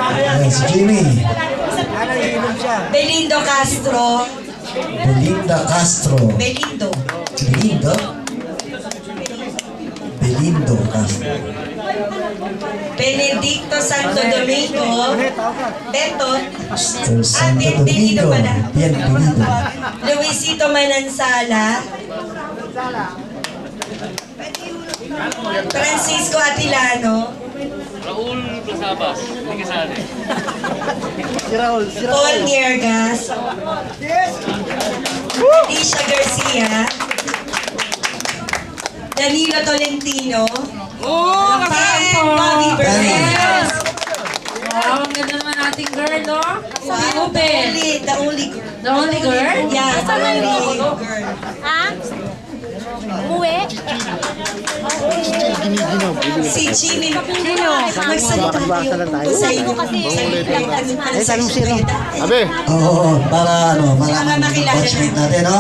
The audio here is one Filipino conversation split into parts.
Ayan, si Jimmy. Belindo Castro. Belinda Castro. Belindo. Belindo? Belindo Castro. Benedicto Santo Domingo. Betot. Mr. Santo Domingo. Bienvenido. Luisito Manansala. Francisco Atilano. Raul Plasabas, hindi kasali. Paul Niergas. Alicia Garcia. Danilo Tolentino. And Bobby Bermez. Wow, ang ganda naman ating girl, no? Wow, the only girl. The only girl? Yeah, the only girl. Ha? Umuwi? Si Jimmy, magsalita kayo tungkol sa inyo. Tanong si Rita. Oo, para ano, malaman Para yung makilala batchmate natin, no?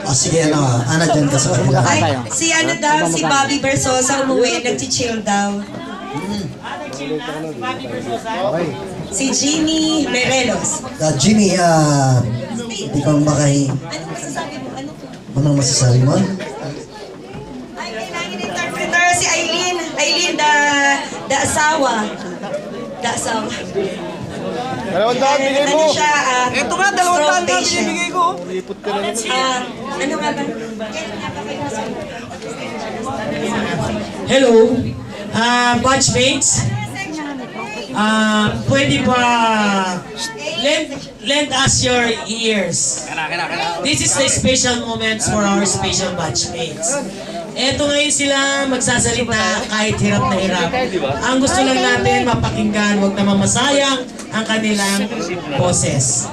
O sige, ano, Ana, dyan ka sa kabila. Ay, si ano daw, si Bobby Bersosa umuwi, nag-chill daw. Si Jimmy Merelos. Jimmy, hindi ka makahi. Ano masasabi mo? Ano po? Anong masasabi mo? Ay, kailangan interpreter si Aileen. Aileen, the asawa. The asawa. Dalawang daan bigay mo. Ano siya, Ito nga, dalawang daan na patient. binibigay ko. Ano nga ba? Hello, batchmates. Pwede ba lend us your ears. This is the special moments for our special batchmates. Eto ngayon sila magsasalita kahit hirap na hirap. Ang gusto lang natin mapakinggan, huwag na mamasayang ang kanilang boses.